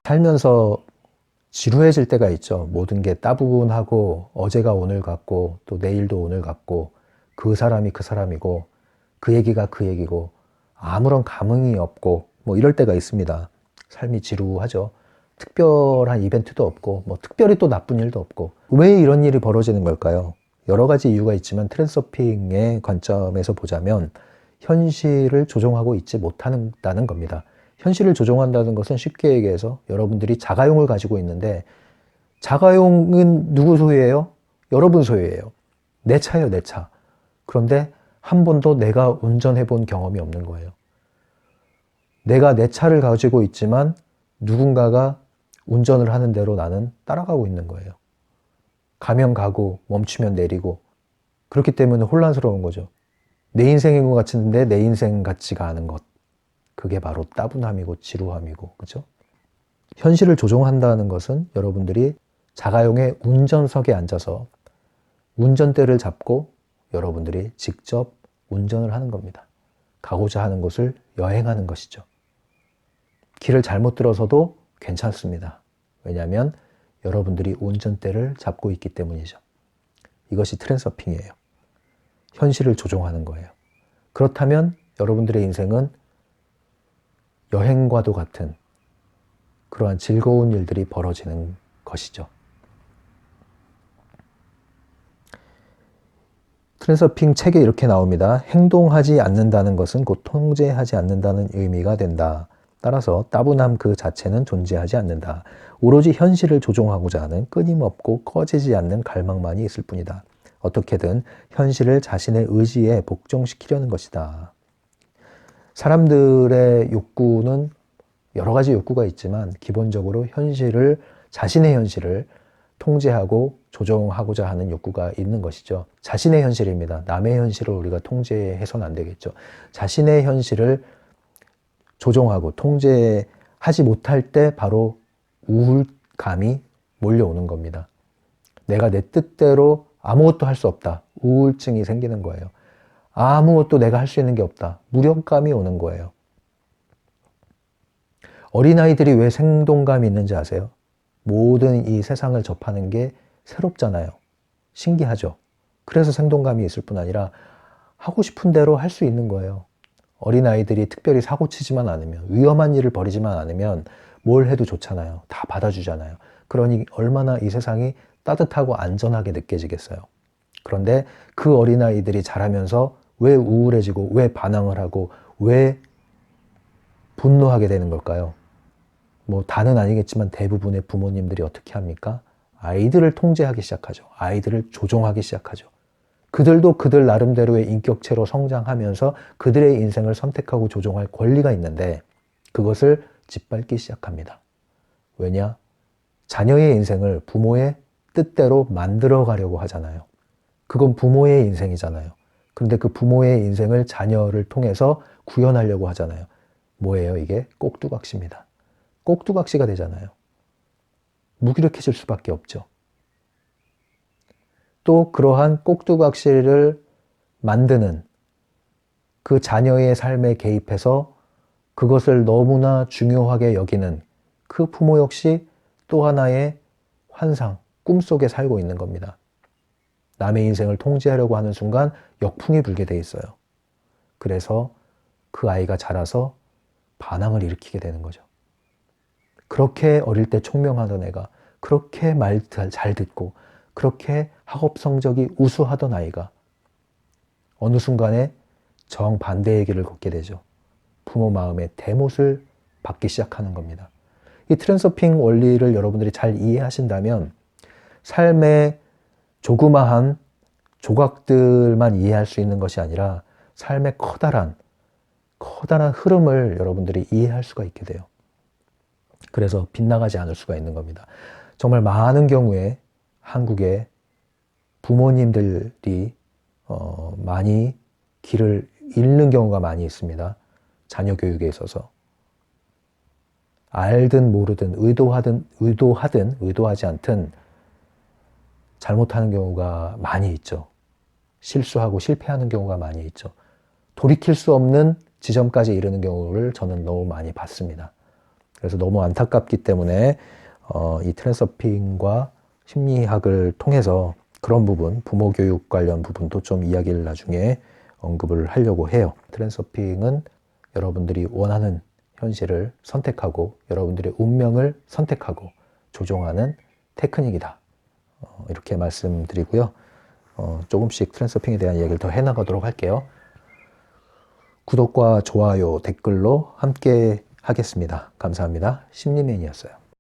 살면서 지루해질 때가 있죠. 모든 게 따분하고 어제가 오늘 같고 또 내일도 오늘 같고 그 사람이 그 사람이고 그 얘기가 그 얘기고 아무런 감흥이 없고 뭐 이럴 때가 있습니다. 삶이 지루하죠. 특별한 이벤트도 없고 뭐 특별히 또 나쁜 일도 없고 왜 이런 일이 벌어지는 걸까요? 여러 가지 이유가 있지만 트랜서핑의 관점에서 보자면 현실을 조종하고 있지 못한다는 겁니다. 현실을 조종한다는 것은 쉽게 얘기해서 여러분들이 자가용을 가지고 있는데 자가용은 누구 소유예요? 여러분 소유예요. 내 차예요, 내 차. 그런데 한 번도 내가 운전해 본 경험이 없는 거예요. 내가 내 차를 가지고 있지만 누군가가 운전을 하는 대로 나는 따라가고 있는 거예요. 가면 가고 멈추면 내리고 그렇기 때문에 혼란스러운 거죠. 내 인생인 것 같은데 내 인생 같지가 않은 것. 그게 바로 따분함이고 지루함이고, 그죠? 현실을 조종한다는 것은 여러분들이 자가용의 운전석에 앉아서 운전대를 잡고 여러분들이 직접 운전을 하는 겁니다. 가고자 하는 곳을 여행하는 것이죠. 길을 잘못 들어서도 괜찮습니다. 왜냐하면 여러분들이 운전대를 잡고 있기 때문이죠. 이것이 트랜서핑이에요. 현실을 조종하는 거예요. 그렇다면 여러분들의 인생은 여행과도 같은 그러한 즐거운 일들이 벌어지는 것이죠. 트랜서핑 책에 이렇게 나옵니다. 행동하지 않는다는 것은 곧 통제하지 않는다는 의미가 된다. 따라서 따분함 그 자체는 존재하지 않는다. 오로지 현실을 조종하고자 하는 끊임없고 꺼지지 않는 갈망만이 있을 뿐이다. 어떻게든 현실을 자신의 의지에 복종시키려는 것이다. 사람들의 욕구는 여러 가지 욕구가 있지만 기본적으로 자신의 현실을 통제하고 조정하고자 하는 욕구가 있는 것이죠. 자신의 현실입니다. 남의 현실을 우리가 통제해서는 안 되겠죠. 자신의 현실을 조정하고 통제하지 못할 때 바로 우울감이 몰려오는 겁니다. 내가 내 뜻대로 아무것도 할 수 없다. 우울증이 생기는 거예요. 아무것도 내가 할 수 있는 게 없다. 무력감이 오는 거예요. 어린아이들이 왜 생동감이 있는지 아세요? 모든 이 세상을 접하는 게 새롭잖아요. 신기하죠? 그래서 생동감이 있을 뿐 아니라 하고 싶은 대로 할 수 있는 거예요. 어린아이들이 특별히 사고치지만 않으면, 위험한 일을 벌이지만 않으면 뭘 해도 좋잖아요. 다 받아주잖아요. 그러니 얼마나 이 세상이 따뜻하고 안전하게 느껴지겠어요. 그런데 그 어린아이들이 자라면서 왜 우울해지고 왜 반항을 하고 왜 분노하게 되는 걸까요? 뭐 다는 아니겠지만 대부분의 부모님들이 어떻게 합니까? 아이들을 통제하기 시작하죠. 아이들을 조종하기 시작하죠. 그들도 그들 나름대로의 인격체로 성장하면서 그들의 인생을 선택하고 조종할 권리가 있는데 그것을 짓밟기 시작합니다. 왜냐? 자녀의 인생을 부모의 뜻대로 만들어 가려고 하잖아요. 그건 부모의 인생이잖아요. 그런데 그 부모의 인생을 자녀를 통해서 구현하려고 하잖아요. 뭐예요? 이게 꼭두각시입니다. 꼭두각시가 되잖아요. 무기력해질 수밖에 없죠. 또 그러한 꼭두각시를 만드는 그 자녀의 삶에 개입해서 그것을 너무나 중요하게 여기는 그 부모 역시 또 하나의 환상, 꿈속에 살고 있는 겁니다. 남의 인생을 통제하려고 하는 순간 역풍이 불게 돼 있어요. 그래서 그 아이가 자라서 반항을 일으키게 되는 거죠. 그렇게 어릴 때 총명하던 애가, 그렇게 말 잘 듣고 그렇게 학업 성적이 우수하던 아이가 어느 순간에 정반대의 길을 걷게 되죠. 부모 마음의 대못을 받기 시작하는 겁니다. 이 트랜서핑 원리를 여러분들이 잘 이해하신다면 삶의 조그마한 조각들만 이해할 수 있는 것이 아니라 삶의 커다란 흐름을 여러분들이 이해할 수가 있게 돼요. 그래서 빗나가지 않을 수가 있는 겁니다. 정말 많은 경우에 한국의 부모님들이 많이 길을 잃는 경우가 많이 있습니다. 자녀 교육에 있어서. 알든 모르든 의도하지 않든 잘못하는 경우가 많이 있죠. 실수하고 실패하는 경우가 많이 있죠. 돌이킬 수 없는 지점까지 이르는 경우를 저는 너무 많이 봤습니다. 그래서 너무 안타깝기 때문에 이 트랜서핑과 심리학을 통해서 그런 부분, 부모 교육 관련 부분도 좀 이야기를 나중에 언급을 하려고 해요. 트랜서핑은 여러분들이 원하는 현실을 선택하고 여러분들의 운명을 선택하고 조종하는 테크닉이다. 이렇게 말씀드리고요. 조금씩 트랜서핑에 대한 이야기를 더 해나가도록 할게요. 구독과 좋아요, 댓글로 함께 하겠습니다. 감사합니다. 심리맨이었어요.